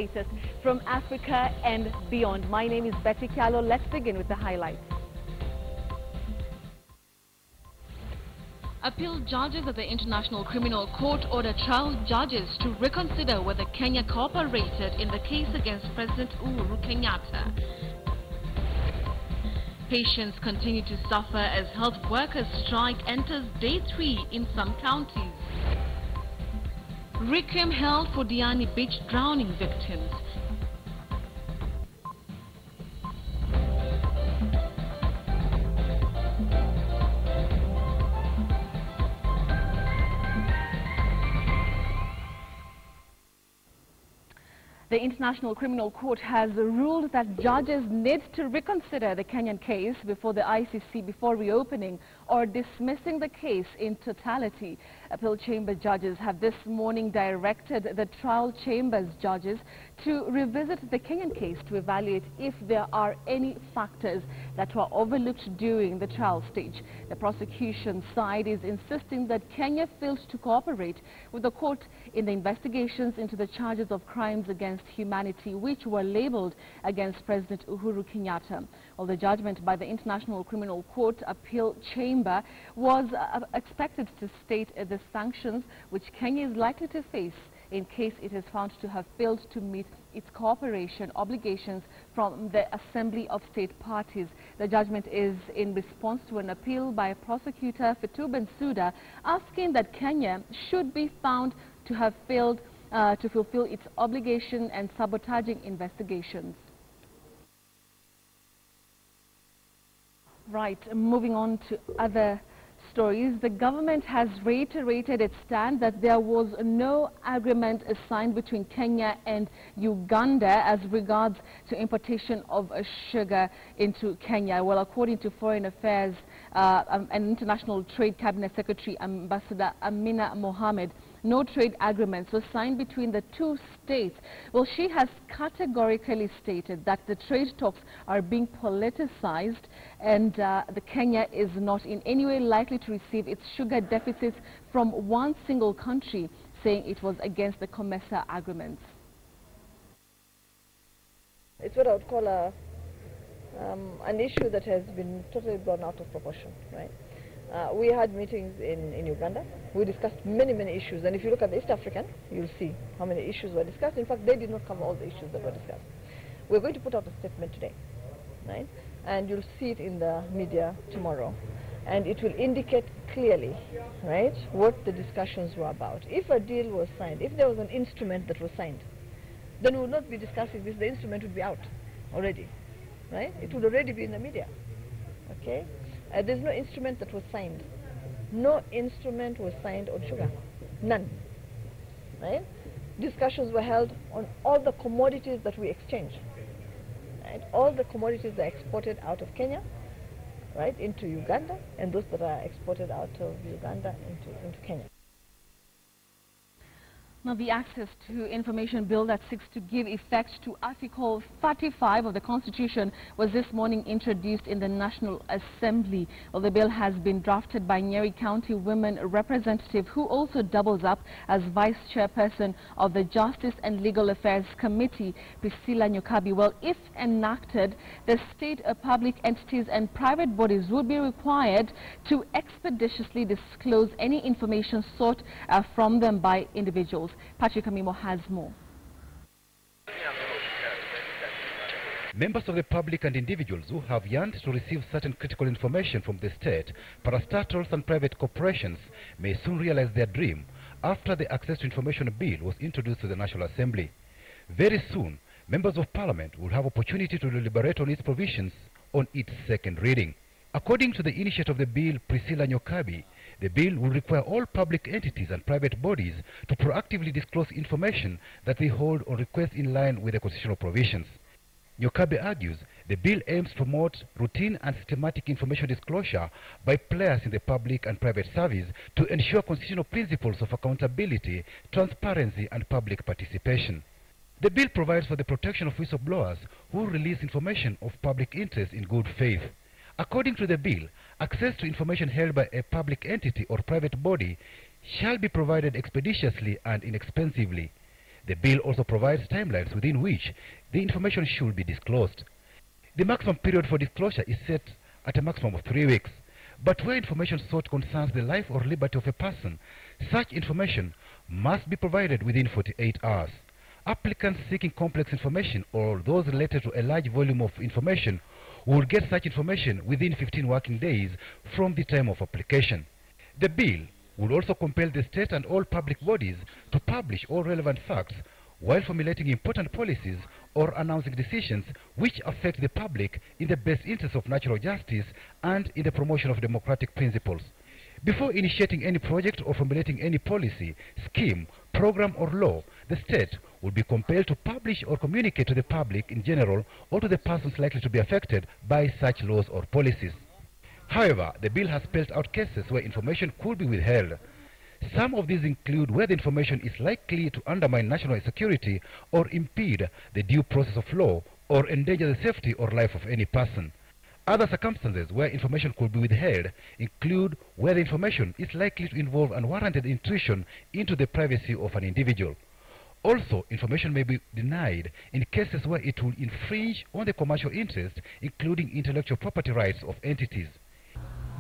latest from Africa and beyond. My name is Betty Kyalo. Let's begin with the highlights. Appeal judges at the International Criminal Court order trial judges to reconsider whether Kenya cooperated in the case against President Uhuru Kenyatta. Patients continue to suffer as health workers' strike enters day 3 in some counties. Requiem held for Diani Beach drowning victims. The International Criminal Court has ruled that judges need to reconsider the Kenyan case before the ICC before reopening or dismissing the case in totality. Appeal chamber judges have this morning directed the trial chambers judges to revisit the Kenyan case to evaluate if there are any factors that were overlooked during the trial stage. The prosecution side is insisting that Kenya failed to cooperate with the court in the investigations into the charges of crimes against humanity which were labeled against President Uhuru Kenyatta. Well, the judgment by the International Criminal Court Appeal Chamber was expected to state the sanctions which Kenya is likely to face in case it is found to have failed to meet its cooperation obligations from the Assembly of State Parties. The judgment is in response to an appeal by prosecutor Fitu Bensouda asking that Kenya should be found to have failed to fulfill its obligation and sabotaging investigations. Right, moving on to other stories. The government has reiterated its stand that there was no agreement signed between Kenya and Uganda as regards to importation of sugar into Kenya. Well, according to Foreign Affairs and International Trade Cabinet Secretary Ambassador Amina Mohammed, no trade agreements were signed between the two states. Well, she has categorically stated that the trade talks are being politicized and the Kenya is not in any way likely to receive its sugar deficits from one single country, saying it was against the COMESA agreements. It's what I would call an issue that has been totally blown out of proportion, right? We had meetings in Uganda. We discussed many issues, and if you look at the East African, you'll see how many issues were discussed. In fact, they did not cover all the issues that were discussed. We're going to put out a statement today, right? And you'll see it in the media tomorrow. And it will indicate clearly, right, what the discussions were about. If a deal was signed, if there was an instrument that was signed, then we would not be discussing this. The instrument would be out already, right? It would already be in the media, okay? There's no instrument that was signed. No instrument was signed on sugar. None, right? Discussions were held on all the commodities that we exchange, right? All the commodities that are exported out of Kenya, right, into Uganda, and those that are exported out of Uganda into Kenya. Now, the Access to Information Bill that seeks to give effect to Article 35 of the Constitution was this morning introduced in the National Assembly. Well, the bill has been drafted by Nyeri County Women Representative, who also doubles up as Vice Chairperson of the Justice and Legal Affairs Committee, Priscilla Nyokabi. Well, if enacted, the state, public entities and private bodies would be required to expeditiously disclose any information sought from them by individuals. Patrick Amimo has more. Members of the public and individuals who have yearned to receive certain critical information from the state, parastatals and private corporations may soon realize their dream after the Access to Information Bill was introduced to the National Assembly. Very soon, members of Parliament will have opportunity to deliberate on its provisions on its second reading. According to the initiator of the bill, Priscilla Nyokabi, the bill will require all public entities and private bodies to proactively disclose information that they hold on request in line with the constitutional provisions. Nyokabi argues the bill aims to promote routine and systematic information disclosure by players in the public and private service to ensure constitutional principles of accountability, transparency and public participation. The bill provides for the protection of whistleblowers who release information of public interest in good faith. According to the bill, access to information held by a public entity or private body shall be provided expeditiously and inexpensively. The bill also provides timelines within which the information should be disclosed. The maximum period for disclosure is set at a maximum of 3 weeks. But where information sought concerns the life or liberty of a person, such information must be provided within 48 hours. Applicants seeking complex information or those related to a large volume of information will get such information within 15 working days from the time of application. The bill will also compel the state and all public bodies to publish all relevant facts while formulating important policies or announcing decisions which affect the public in the best interest of natural justice and in the promotion of democratic principles. Before initiating any project or formulating any policy, scheme, program or law, the state will be compelled to publish or communicate to the public in general or to the persons likely to be affected by such laws or policies. However, the bill has spelled out cases where information could be withheld. Some of these include where the information is likely to undermine national security or impede the due process of law or endanger the safety or life of any person. Other circumstances where information could be withheld include where the information is likely to involve unwarranted intrusion into the privacy of an individual. Also, information may be denied in cases where it will infringe on the commercial interest, including intellectual property rights of entities.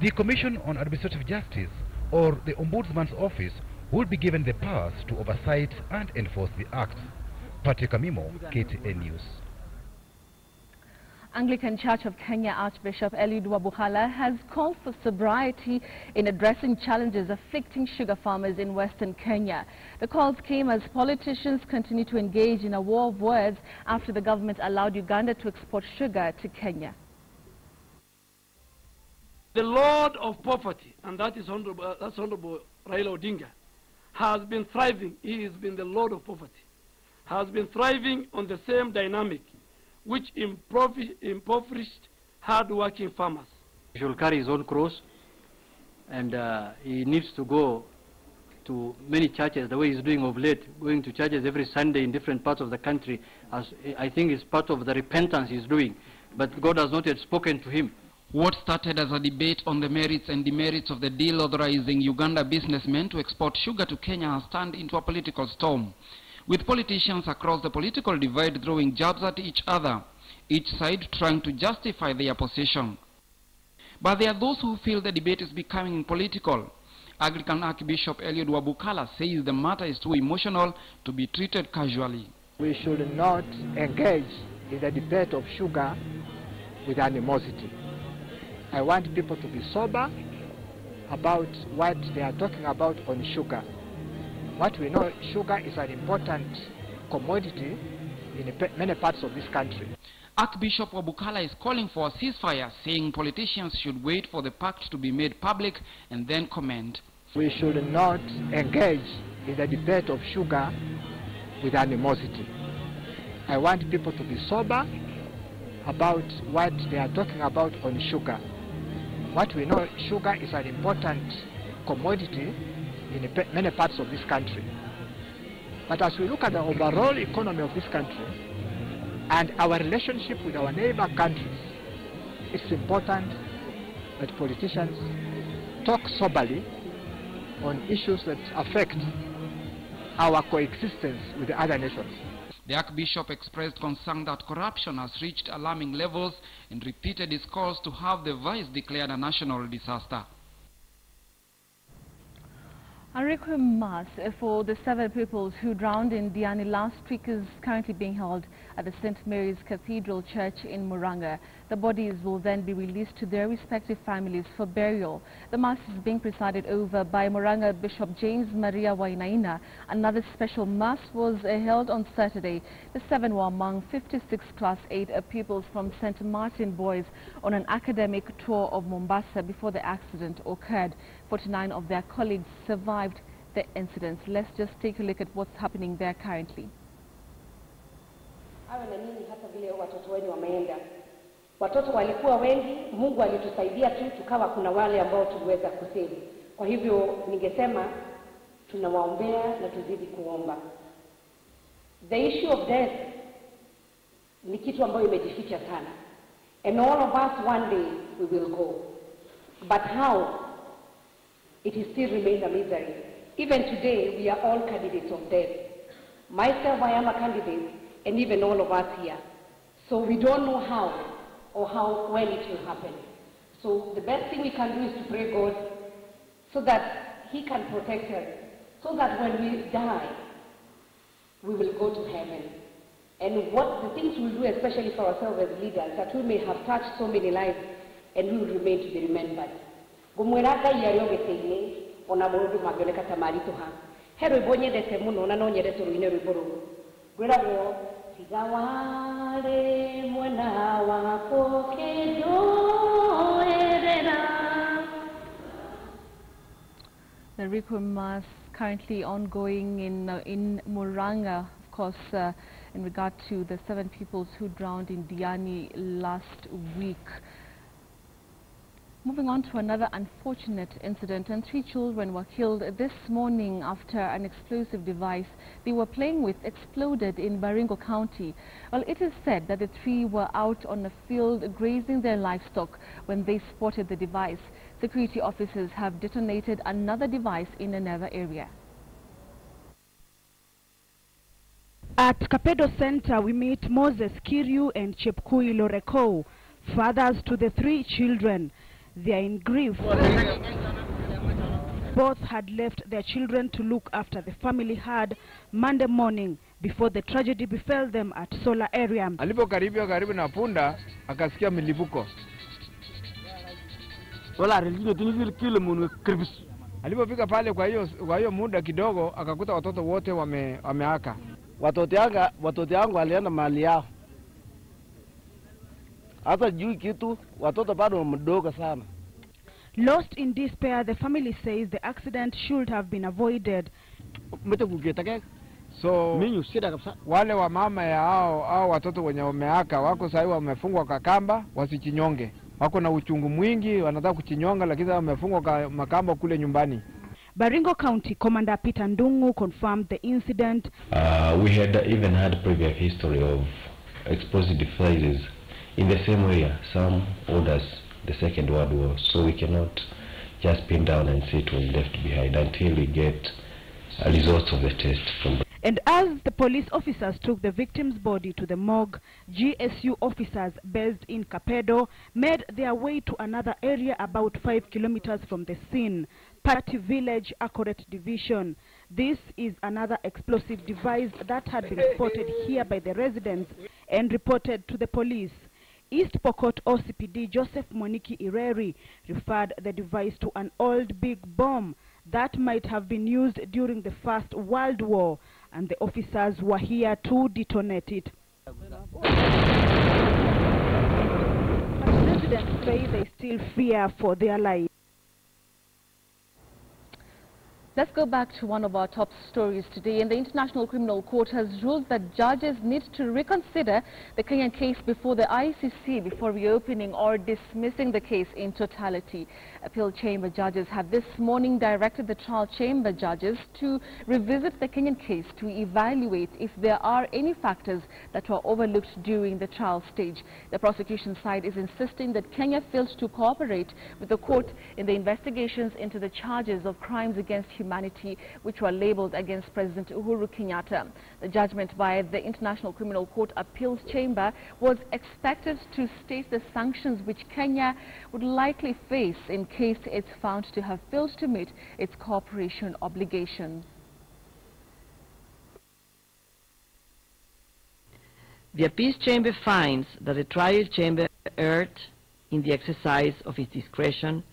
The Commission on Administrative Justice or the Ombudsman's Office would be given the powers to oversight and enforce the Act. Patrick Amimo, KTN News. Anglican Church of Kenya Archbishop Eliud Wabukala has called for sobriety in addressing challenges afflicting sugar farmers in Western Kenya. The calls came as politicians continue to engage in a war of words after the government allowed Uganda to export sugar to Kenya. The Lord of Poverty, and that is Honorable Raila Odinga, has been thriving. He has been the Lord of Poverty, has been thriving on the same dynamic which impoverished hard-working farmers. He should carry his own cross, and he needs to go to many churches the way he's doing of late, going to churches every Sunday in different parts of the country. As I think is part of the repentance he's doing, but God has not yet spoken to him. What started as a debate on the merits and demerits of the deal authorizing Uganda businessmen to export sugar to Kenya has turned into a political storm, with politicians across the political divide throwing jabs at each other, each side trying to justify their position. But there are those who feel the debate is becoming political. Anglican Archbishop Eliud Wabukala says the matter is too emotional to be treated casually. We should not engage in the debate of sugar with animosity. I want people to be sober about what they are talking about on sugar. What we know, sugar is an important commodity in many parts of this country. Archbishop Wabukala is calling for a ceasefire, saying politicians should wait for the pact to be made public and then comment. We should not engage in the debate of sugar with animosity. I want people to be sober about what they are talking about on sugar. What we know, sugar is an important commodity in many parts of this country. But as we look at the overall economy of this country and our relationship with our neighbor countries, it's important that politicians talk soberly on issues that affect our coexistence with the other nations. The Archbishop expressed concern that corruption has reached alarming levels and repeated his calls to have the vice declared a national disaster. A requiem mass for the 7 pupils who drowned in Diani last week is currently being held at the St. Mary's Cathedral Church in Muranga. The bodies will then be released to their respective families for burial. The mass is being presided over by Muranga Bishop James Maria Wainaina. Another special mass was held on Saturday. The 7 were among 56 Class 8 pupils from St. Martin Boys on an academic tour of Mombasa before the accident occurred. 49 of their colleagues survived the incident. Let's just take a look at what's happening there currently. Awe na nini hata vile watoto wenu wameenda. Watoto walikuwa wengi, Mungu alitusaidia tu tukawa kuna wale ambao tuliweza kusave. Kwa hivyo ningesema tunawaombea na tuzidi kuomba. The issue of death ni kitu ambayo imejificha sana. And all of us one day we will go. But how? It is still remains a mystery. Even today we are all candidates of death. Myself, I am a candidate, and even all of us here. So we don't know how or when it will happen. So the best thing we can do is to pray God so that He can protect us, so that when we die, we will go to heaven. And what the things we'll do, especially for ourselves as leaders, that we may have touched so many lives and we will remain to be remembered. The requiem mass currently ongoing in Muranga, of course, in regard to the 7 people who drowned in Diani last week. Moving on to another unfortunate incident, and 3 children were killed this morning after an explosive device they were playing with exploded in Baringo County. Well, it is said that the 3 were out on a field grazing their livestock when they spotted the device. Security officers have detonated another device in another area. At Kapedo Center, we meet Moses Kiryu and Chepkui Loreko, fathers to the 3 children. They are in grief. Both had left their children to look after the family herd Monday morning before the tragedy befell them at Solar area. Alipokaribia karibu na punda akasikia milipuko. Alipofika pale kwa hiyo muda kidogo akakuta watoto wote wameaka. Watoto yangu alienda mahali yao. Hata juu kitu watoto bado mdogo sana. Lost in despair, the family says the accident should have been avoided. So wale wa mama ya hao watoto wenye wameaka wako sasa wamefungwa kwa kamba wasichinyonge. Wako na uchungu mwingi, wanataka kuchinyonga lakini wamefungwa kwa makamba kule nyumbani. Baringo County Commander Peter Ndungu confirmed the incident. We had even had previous history of explosive devices in the same area. Some orders the Second World War, so we cannot just pin down and say it was left behind until we get results of the test from. And as the police officers took the victim's body to the morgue, GSU officers based in Kapedo made their way to another area about 5 kilometers from the scene, Party Village Accurate Division. This is another explosive device that had been spotted here by the residents and reported to the police. East Pokot OCPD Joseph Moniki Ireri referred the device to an old big bomb that might have been used during the First World War, and the officers were here to detonate it. But residents say they still fear for their lives. Let's go back to one of our top stories today. And the International Criminal Court has ruled that judges need to reconsider the Kenyan case before the ICC before reopening or dismissing the case in totality. Appeal chamber judges have this morning directed the trial chamber judges to revisit the Kenyan case to evaluate if there are any factors that were overlooked during the trial stage. The prosecution side is insisting that Kenya failed to cooperate with the court in the investigations into the charges of crimes against humanity which were labeled against President Uhuru Kenyatta. The judgment by the International Criminal Court Appeals Chamber was expected to state the sanctions which Kenya would likely face in case it's found to have failed to meet its cooperation obligations. The Appeals Chamber finds that the trial chamber erred in the exercise of its discretion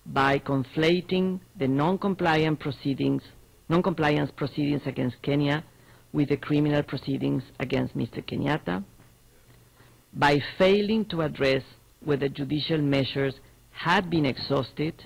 by conflating the non-compliance proceedings against Kenya with the criminal proceedings against Mr. Kenyatta, by failing to address whether judicial measures had been exhausted,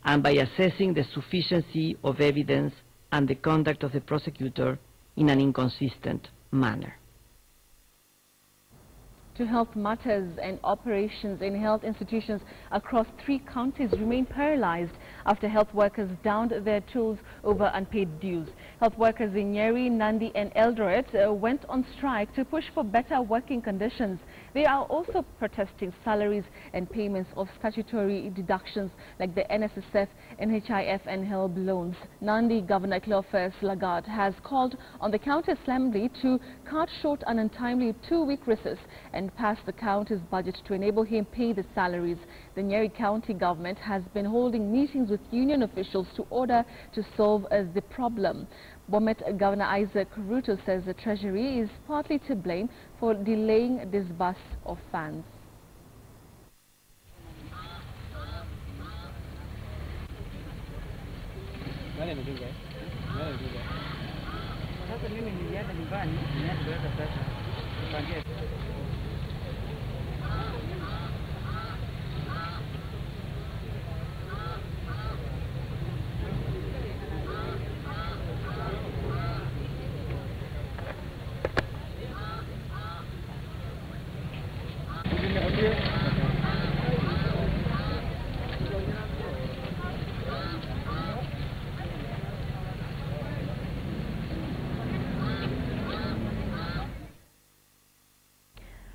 and by assessing the sufficiency of evidence and the conduct of the prosecutor in an inconsistent manner. to health matters and operations in health institutions across 3 counties remain paralyzed after health workers downed their tools over unpaid dues. Health workers in Nyeri, Nandi and Eldoret went on strike to push for better working conditions. They are also protesting salaries and payments of statutory deductions like the NSSF, NHIF and HELB loans. Nandi Governor Cleophas Lagarde has called on the county assembly to cut short an untimely 2-week recess and pass the county's budget to enable him pay the salaries. The Nyeri County government has been holding meetings with union officials to order to solve the problem. Bomet Governor Isaac Ruto says the Treasury is partly to blame for delaying disburse of funds.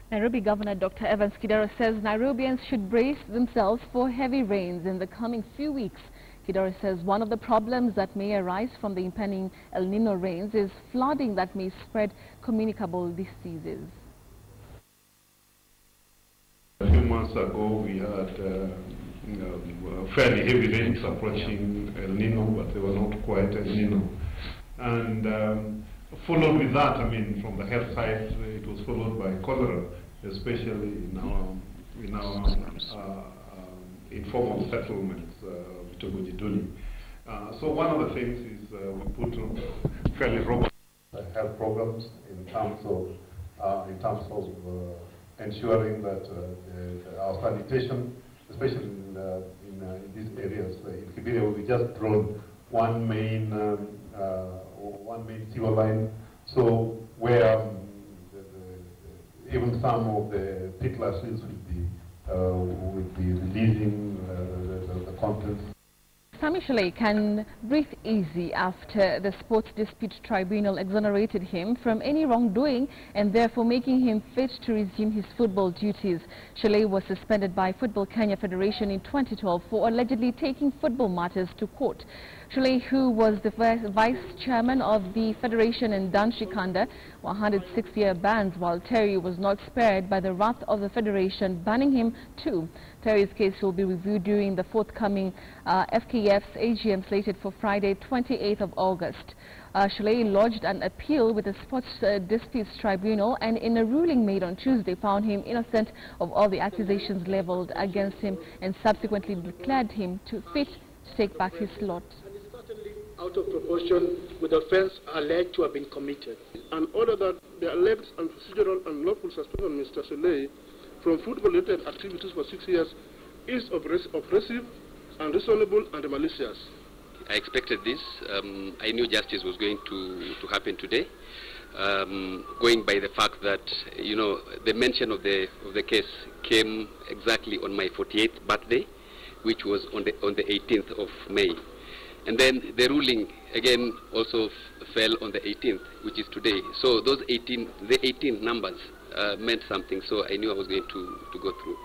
Nairobi Governor Dr. Evans Kidero says Nairobians should brace themselves for heavy rains in the coming few weeks. Kidero says one of the problems that may arise from the impending El Nino rains is flooding that may spread communicable diseases. A few months ago we had fairly heavy rains approaching El Nino, but they were not quite El Nino. And followed with that, I mean, from the health side, it was followed by cholera, especially in our informal settlements, Vitogojiduni. So one of the things is we put fairly robust health programs in terms of ensuring that our sanitation, especially in these areas, in Kibiria, we just drawn one main sewer line, so where even some of the pit lashes would be releasing the contents. Sami Shulei can breathe easy after the Sports Dispute Tribunal exonerated him from any wrongdoing and therefore making him fit to resume his football duties. Shulei was suspended by Football Kenya Federation in 2012 for allegedly taking football matters to court. Shulei, who was the vice chairman of the federation in Danshikanda, 106-year bans, while Terry was not spared by the wrath of the federation, banning him too. Terry's case will be reviewed during the forthcoming FKF's AGM slated for Friday, 28th of August. Shulei lodged an appeal with the Sports Disputes Tribunal and in a ruling made on Tuesday found him innocent of all the accusations leveled against him and subsequently declared him fit to take back his slot. Out of proportion with the offence alleged to have been committed. An order that the alleged and procedural and lawful suspension of Mr. Shulei from football-related activities for 6 years is oppressive, unreasonable and malicious. I expected this. I knew justice was going to happen today. Going by the fact that, you know, the mention of the case came exactly on my 48th birthday, which was on the 18th of May. And then the ruling again also fell on the 18th, which is today. So those the 18 numbers meant something, so I knew I was going to go through.